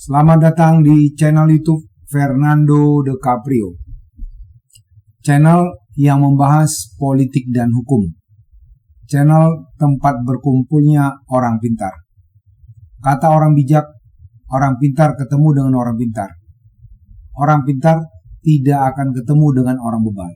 Selamat datang di channel YouTube Fernando De Caprio. Channel yang membahas politik dan hukum. Channel tempat berkumpulnya orang pintar. Kata orang bijak, orang pintar ketemu dengan orang pintar. Orang pintar tidak akan ketemu dengan orang bebal.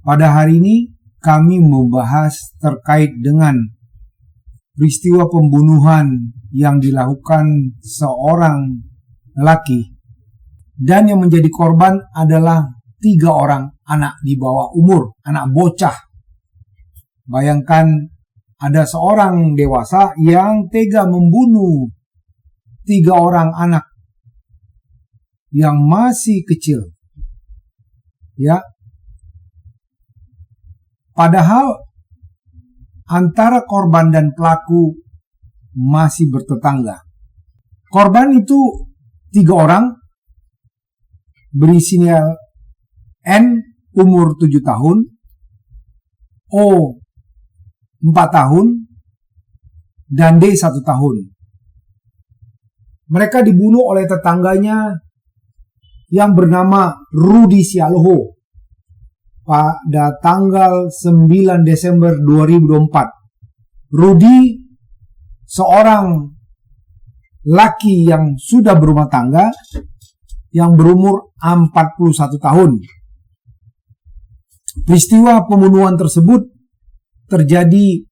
Pada hari ini kami membahas terkait dengan peristiwa pembunuhan yang dilakukan seorang lelaki dan yang menjadi korban adalah 3 orang anak di bawah umur, anak bocah. Bayangkan ada seorang dewasa yang tega membunuh 3 orang anak yang masih kecil. Ya. Padahal antara korban dan pelaku masih bertetangga. Korban itu 3 orang, berinisial N umur 7 tahun, O 4 tahun, dan D 1 tahun. Mereka dibunuh oleh tetangganya yang bernama Rudy Sialoho pada tanggal 9 Desember 2024. Rudy, seorang laki yang sudah berumah tangga, yang berumur 41 tahun. Peristiwa pembunuhan tersebut terjadi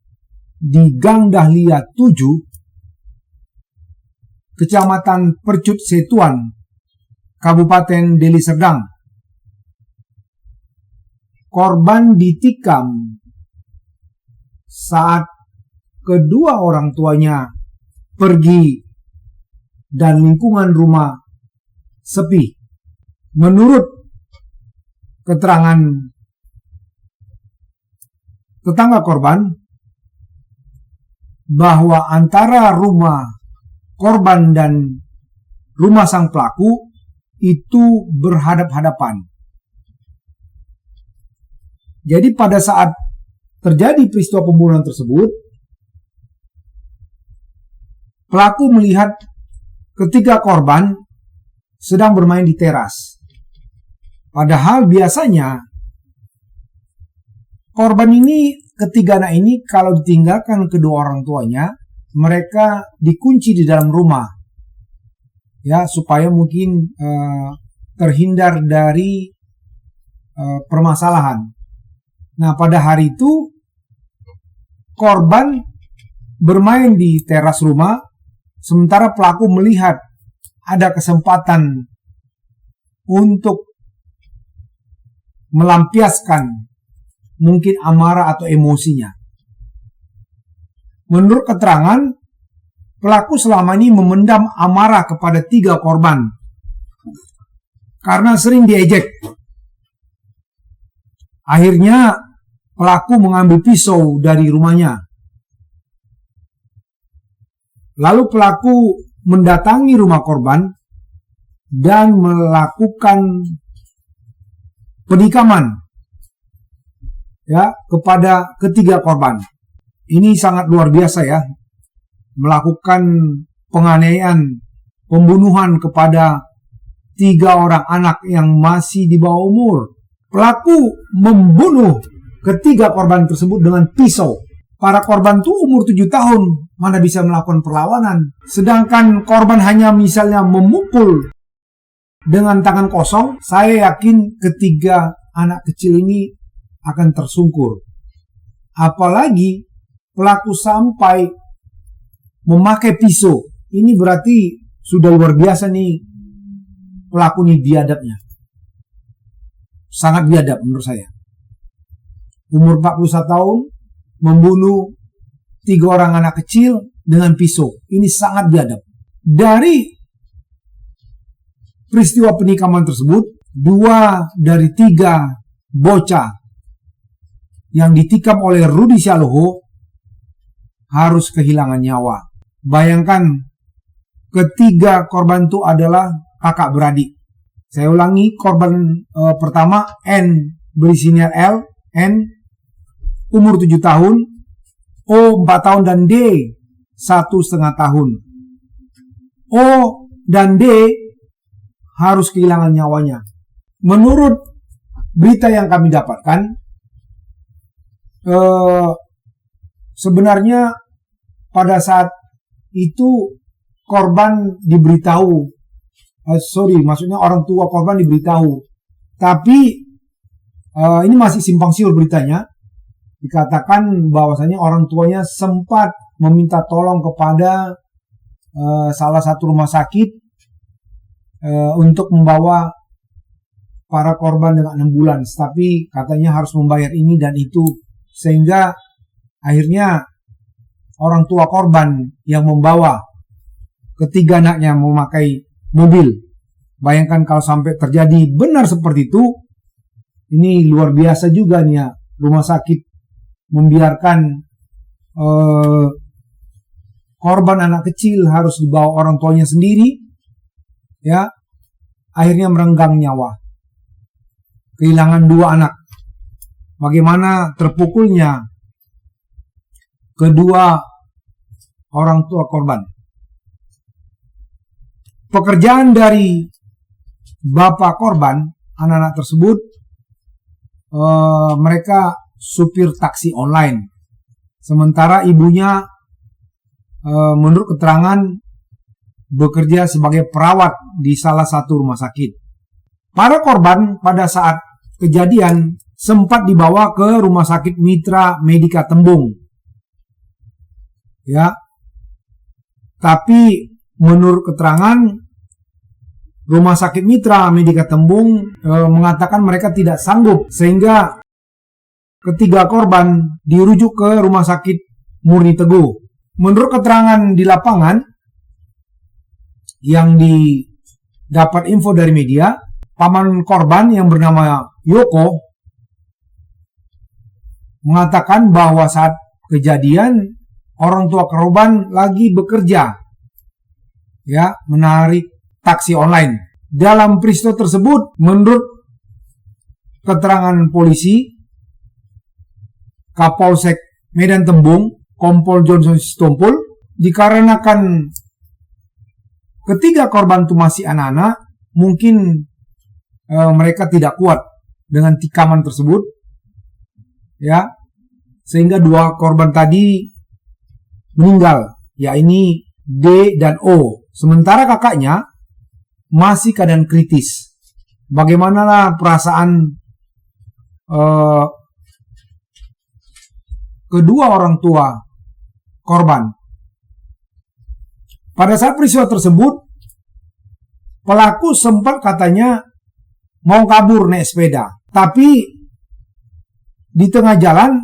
di Gang Dahlia 7, Kecamatan Percut Setuan, Kabupaten Deli Serdang. Korban ditikam saat kedua orang tuanya pergi dan lingkungan rumah sepi. Menurut keterangan tetangga korban, bahwa antara rumah korban dan rumah sang pelaku itu berhadap-hadapan. Jadi pada saat terjadi peristiwa pembunuhan tersebut, pelaku melihat ketiga korban sedang bermain di teras. Padahal biasanya korban ini, ketiga anak ini kalau ditinggalkan kedua orang tuanya, mereka dikunci di dalam rumah. Ya, supaya mungkin terhindar dari permasalahan. Nah, pada hari itu korban bermain di teras rumah, sementara pelaku melihat ada kesempatan untuk melampiaskan mungkin amarah atau emosinya. Menurut keterangan, pelaku selama ini memendam amarah kepada 3 korban karena sering diejek. Akhirnya pelaku mengambil pisau dari rumahnya. Lalu pelaku mendatangi rumah korban dan melakukan penikaman kepada ketiga korban. Ini sangat luar biasa ya. Melakukan penganiayaan, pembunuhan kepada 3 orang anak yang masih di bawah umur. Pelaku membunuh ketiga korban tersebut dengan pisau. Para korban itu umur 7 tahun, mana bisa melakukan perlawanan. Sedangkan korban hanya misalnya memukul dengan tangan kosong, saya yakin ketiga anak kecil ini akan tersungkur. Apalagi pelaku sampai memakai pisau. Ini berarti sudah luar biasa nih pelaku ini biadabnya. Sangat biadab menurut saya. Umur 41 tahun, membunuh 3 orang anak kecil dengan pisau. Ini sangat biadab. Dari peristiwa penikaman tersebut, 2 dari 3 bocah yang ditikam oleh Rudy Sialoho harus kehilangan nyawa. Bayangkan, ketiga korban itu adalah kakak beradik. Saya ulangi, korban pertama N berinisial L, N umur 7 tahun, O 4 tahun, dan D 1,5 tahun. O dan D harus kehilangan nyawanya. Menurut berita yang kami dapatkan, sebenarnya pada saat itu korban diberitahu, maksudnya orang tua korban diberitahu, tapi ini masih simpang siur beritanya. Dikatakan bahwasanya orang tuanya sempat meminta tolong kepada salah satu rumah sakit untuk membawa para korban dengan ambulans, tapi katanya harus membayar ini dan itu, sehingga akhirnya orang tua korban yang membawa ketiga anaknya memakai mobil. Bayangkan kalau sampai terjadi benar seperti itu, ini luar biasa juga nih ya, rumah sakit membiarkan korban anak kecil harus dibawa orang tuanya sendiri, ya, akhirnya merenggang nyawa, kehilangan 2 anak. Bagaimana terpukulnya kedua orang tua korban. Pekerjaan dari bapak korban, anak-anak tersebut, mereka supir taksi online. Sementara ibunya menurut keterangan bekerja sebagai perawat di salah satu rumah sakit. Para korban pada saat kejadian sempat dibawa ke Rumah Sakit Mitra Medika Tembung. Ya. Tapi menurut keterangan Rumah Sakit Mitra Medika Tembung mengatakan mereka tidak sanggup, sehingga ketiga korban dirujuk ke Rumah Sakit Murni Teguh. Menurut keterangan di lapangan yang didapat info dari media, paman korban yang bernama Yoko mengatakan bahwa saat kejadian orang tua korban lagi bekerja, ya, menarik taksi online. Dalam peristiwa tersebut, menurut keterangan polisi, Kapolsek Medan Tembung, Kompol Johnson Sitompul, dikarenakan ketiga korban itu masih anak-anak, mungkin mereka tidak kuat dengan tikaman tersebut, ya, sehingga 2 korban tadi meninggal, yakni D dan O. Sementara kakaknya masih keadaan kritis. Bagaimana perasaan kedua orang tua korban? Pada saat peristiwa tersebut, pelaku sempat katanya mau kabur naik sepeda, tapi di tengah jalan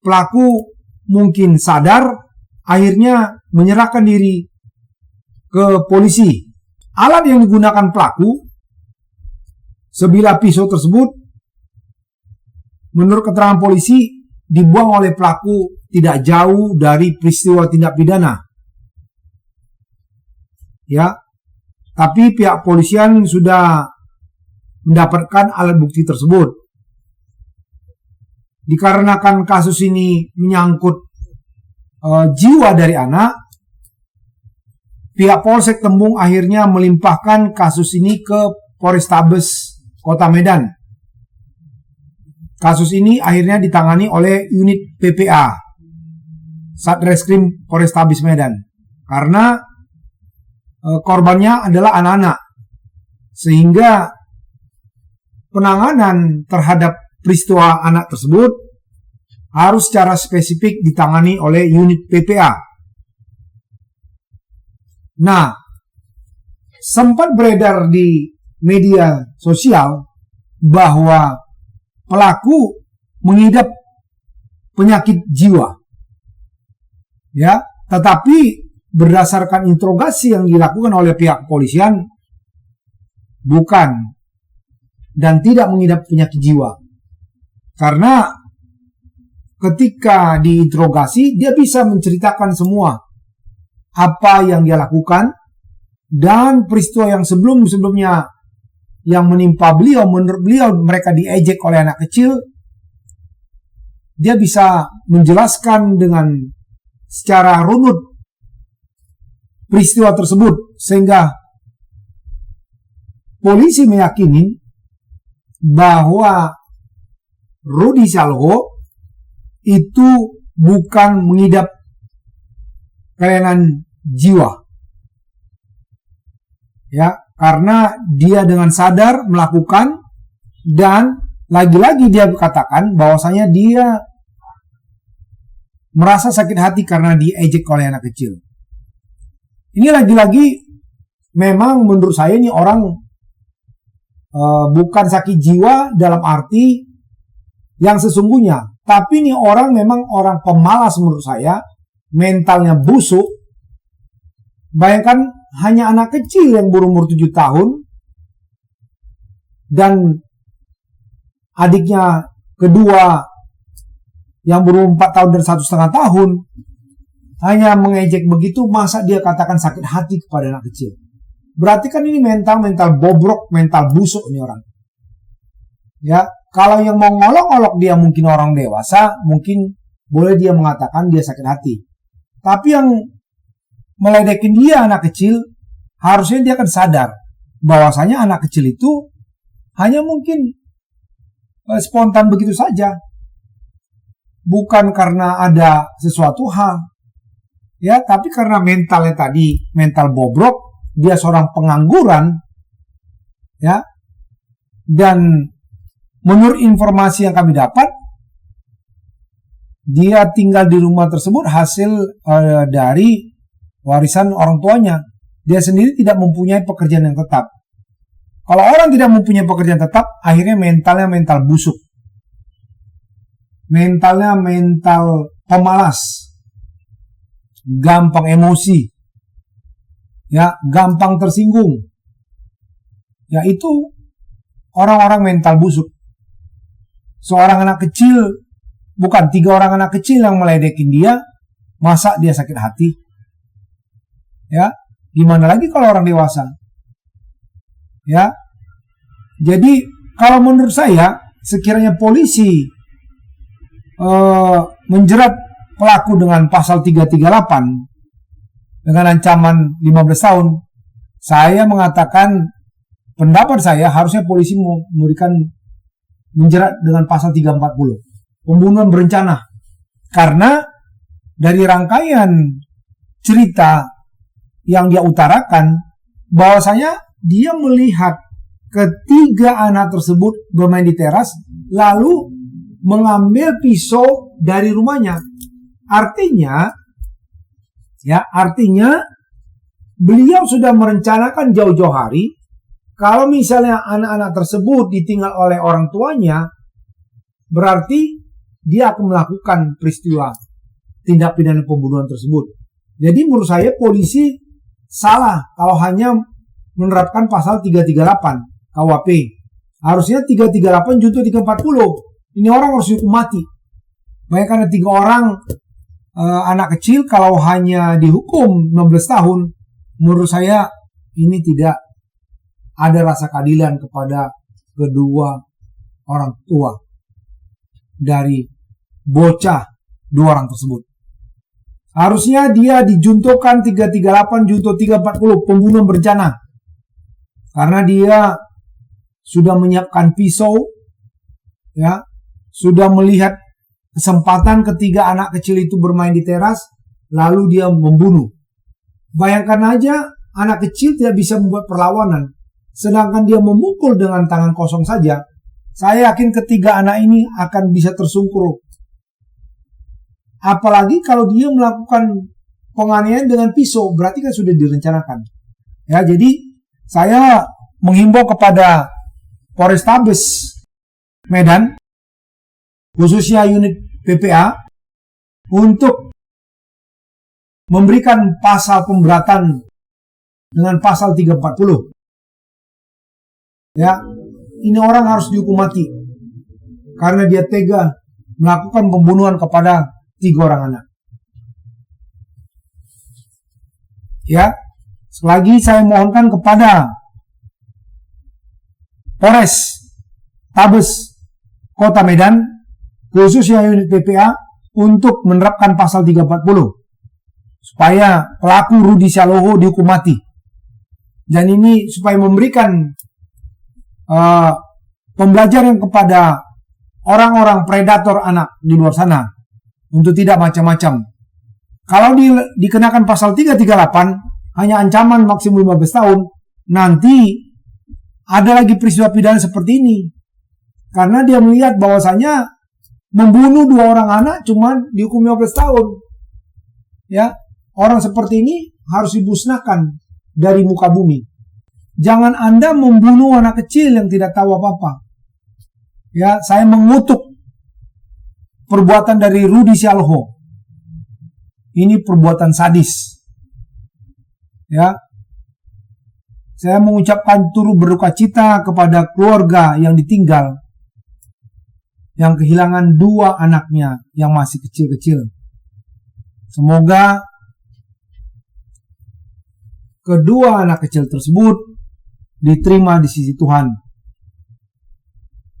pelaku mungkin sadar, akhirnya menyerahkan diri ke polisi. Alat yang digunakan pelaku, sebilah pisau tersebut, menurut keterangan polisi, dibuang oleh pelaku tidak jauh dari peristiwa tindak pidana. Ya, tapi pihak polisian sudah mendapatkan alat bukti tersebut. Dikarenakan kasus ini menyangkut jiwa dari anak, pihak Polsek Tembung akhirnya melimpahkan kasus ini ke Polrestabes Kota Medan. Kasus ini akhirnya ditangani oleh unit PPA, Satreskrim Polrestabes Medan, karena korbannya adalah anak-anak, sehingga penanganan terhadap peristiwa anak tersebut harus secara spesifik ditangani oleh unit PPA. Nah, sempat beredar di media sosial bahwa pelaku mengidap penyakit jiwa. Ya, tetapi berdasarkan interogasi yang dilakukan oleh pihak kepolisian, bukan dan tidak mengidap penyakit jiwa. Karena ketika diinterogasi, dia bisa menceritakan semua apa yang dia lakukan dan peristiwa yang sebelumnya yang menimpa beliau. Menurut beliau mereka diejek oleh anak kecil. Dia bisa menjelaskan dengan secara runut peristiwa tersebut, sehingga polisi meyakini bahwa Rudy Salho itu bukan mengidap kelainan jiwa. Ya, karena dia dengan sadar melakukan, dan lagi-lagi dia katakan bahwasanya dia merasa sakit hati karena diejek oleh anak kecil. Ini lagi-lagi memang menurut saya ini orang bukan sakit jiwa dalam arti yang sesungguhnya, tapi ini orang memang orang pemalas menurut saya, mentalnya busuk. Bayangkan hanya anak kecil yang berumur 7 tahun dan adiknya kedua yang berumur 4 tahun dan 1,5 tahun hanya mengejek begitu, masa dia katakan sakit hati kepada anak kecil? Berarti kan ini mental bobrok, mental busuk ini orang. Ya, kalau yang mau ngolok-ngolok dia mungkin orang dewasa, mungkin boleh dia mengatakan dia sakit hati. Tapi yang meledekin dia anak kecil, harusnya dia akan sadar bahwasanya anak kecil itu hanya mungkin spontan begitu saja, bukan karena ada sesuatu hal, ya, tapi karena mentalnya tadi mental bobrok. Dia seorang pengangguran, ya, dan menurut informasi yang kami dapat, dia tinggal di rumah tersebut hasil dari warisan orang tuanya. Dia sendiri tidak mempunyai pekerjaan yang tetap. Kalau orang tidak mempunyai pekerjaan tetap, akhirnya mentalnya mental busuk, mentalnya mental pemalas, gampang emosi, ya, gampang tersinggung. Ya, itu orang-orang mental busuk. Seorang anak kecil, bukan 3 orang anak kecil yang meledekin dia, masa dia sakit hati? Ya, gimana lagi kalau orang dewasa? Ya, jadi kalau menurut saya, sekiranya polisi menjerat pelaku dengan pasal 338 dengan ancaman 15 tahun, saya mengatakan pendapat saya harusnya polisi memberikan menjerat dengan pasal 340, pembunuhan berencana. Karena dari rangkaian cerita yang dia utarakan, bahwasanya dia melihat ketiga anak tersebut bermain di teras, lalu mengambil pisau dari rumahnya. Artinya beliau sudah merencanakan jauh-jauh hari, kalau misalnya anak-anak tersebut ditinggal oleh orang tuanya, berarti dia akan melakukan peristiwa tindak pidana pembunuhan tersebut. Jadi menurut saya polisi salah kalau hanya menerapkan pasal 338 KUHP. Harusnya 338 junto 340. Ini orang harus dihukum mati. Bayangkan ada 3 orang anak kecil, kalau hanya dihukum 16 tahun, menurut saya ini tidak ada rasa keadilan kepada kedua orang tua dari bocah 2 orang tersebut. Harusnya dia dijuntukan 338 junto 340 pembunuhan berencana, karena dia sudah menyiapkan pisau, ya, sudah melihat kesempatan ketiga anak kecil itu bermain di teras, lalu dia membunuh. Bayangkan aja, anak kecil tidak bisa membuat perlawanan, sedangkan dia memukul dengan tangan kosong saja. Saya yakin ketiga anak ini akan bisa tersungkur. Apalagi kalau dia melakukan penganiayaan dengan pisau, berarti kan sudah direncanakan. Ya, jadi saya menghimbau kepada Polrestabes Medan, khususnya unit PPA, untuk memberikan pasal pemberatan dengan pasal 340. Ya, ini orang harus dihukum mati karena dia tega melakukan pembunuhan kepada 3 orang anak. Ya, sekali lagi saya mohonkan kepada Polres Tabes Kota Medan, khususnya unit PPA, untuk menerapkan pasal 340. supaya pelaku Rudy Saloho dihukum mati. Dan ini supaya memberikan pembelajaran kepada orang-orang predator anak di luar sana untuk tidak macam-macam. Kalau dikenakan pasal 338 hanya ancaman maksimum 15 tahun, nanti ada lagi peristiwa pidana seperti ini. Karena dia melihat bahwasanya membunuh 2 orang anak cuma dihukum 15 tahun. Ya, orang seperti ini harus dimusnahkan dari muka bumi. Jangan Anda membunuh anak kecil yang tidak tahu apa-apa. Ya, saya mengutuk perbuatan dari Rudy Saloho. Ini perbuatan sadis. Ya. Saya mengucapkan turut berduka cita kepada keluarga yang ditinggal, yang kehilangan 2 anaknya yang masih kecil-kecil. Semoga kedua anak kecil tersebut diterima di sisi Tuhan.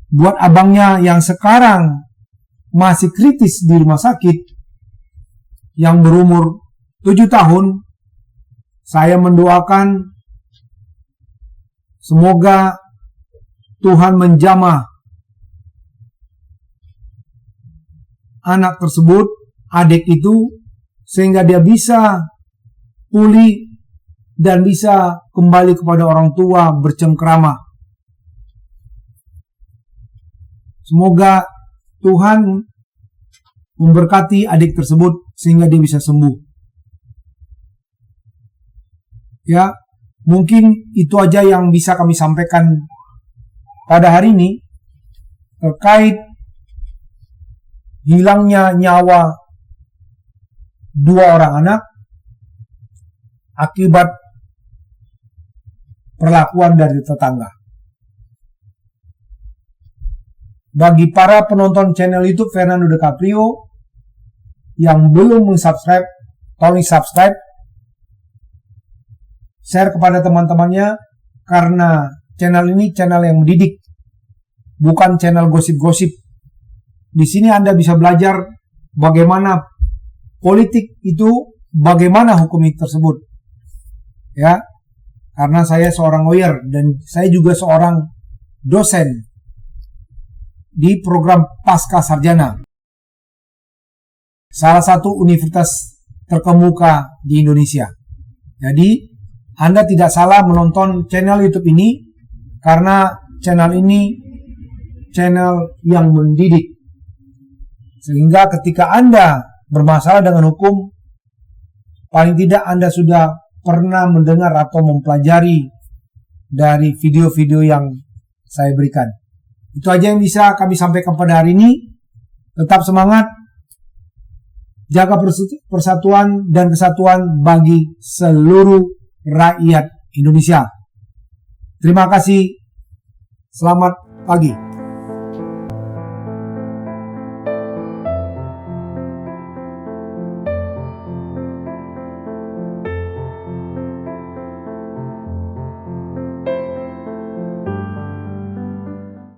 Buat abangnya yang sekarang masih kritis di rumah sakit, yang berumur 7 tahun, saya mendoakan semoga Tuhan menjamah anak tersebut, adik itu, sehingga dia bisa pulih dan bisa kembali kepada orang tua bercengkrama. Semoga Tuhan memberkati adik tersebut sehingga dia bisa sembuh. Ya, mungkin itu aja yang bisa kami sampaikan pada hari ini terkait hilangnya nyawa 2 orang anak akibat perlakuan dari tetangga. Bagi para penonton channel YouTube Fernando DiCaprio yang belum subscribe, tolong subscribe, share kepada teman-temannya, karena channel ini channel yang mendidik, bukan channel gosip-gosip. Di sini Anda bisa belajar bagaimana politik itu, bagaimana hukum tersebut. Ya, karena saya seorang lawyer dan saya juga seorang dosen di program Pasca Sarjana, salah satu universitas terkemuka di Indonesia. Jadi Anda tidak salah menonton channel YouTube ini, karena channel ini channel yang mendidik. Sehingga ketika Anda bermasalah dengan hukum, paling tidak Anda sudah pernah mendengar atau mempelajari dari video-video yang saya berikan. Itu aja yang bisa kami sampaikan pada hari ini. Tetap semangat, jaga persatuan dan kesatuan bagi seluruh rakyat Indonesia. Terima kasih. Selamat pagi.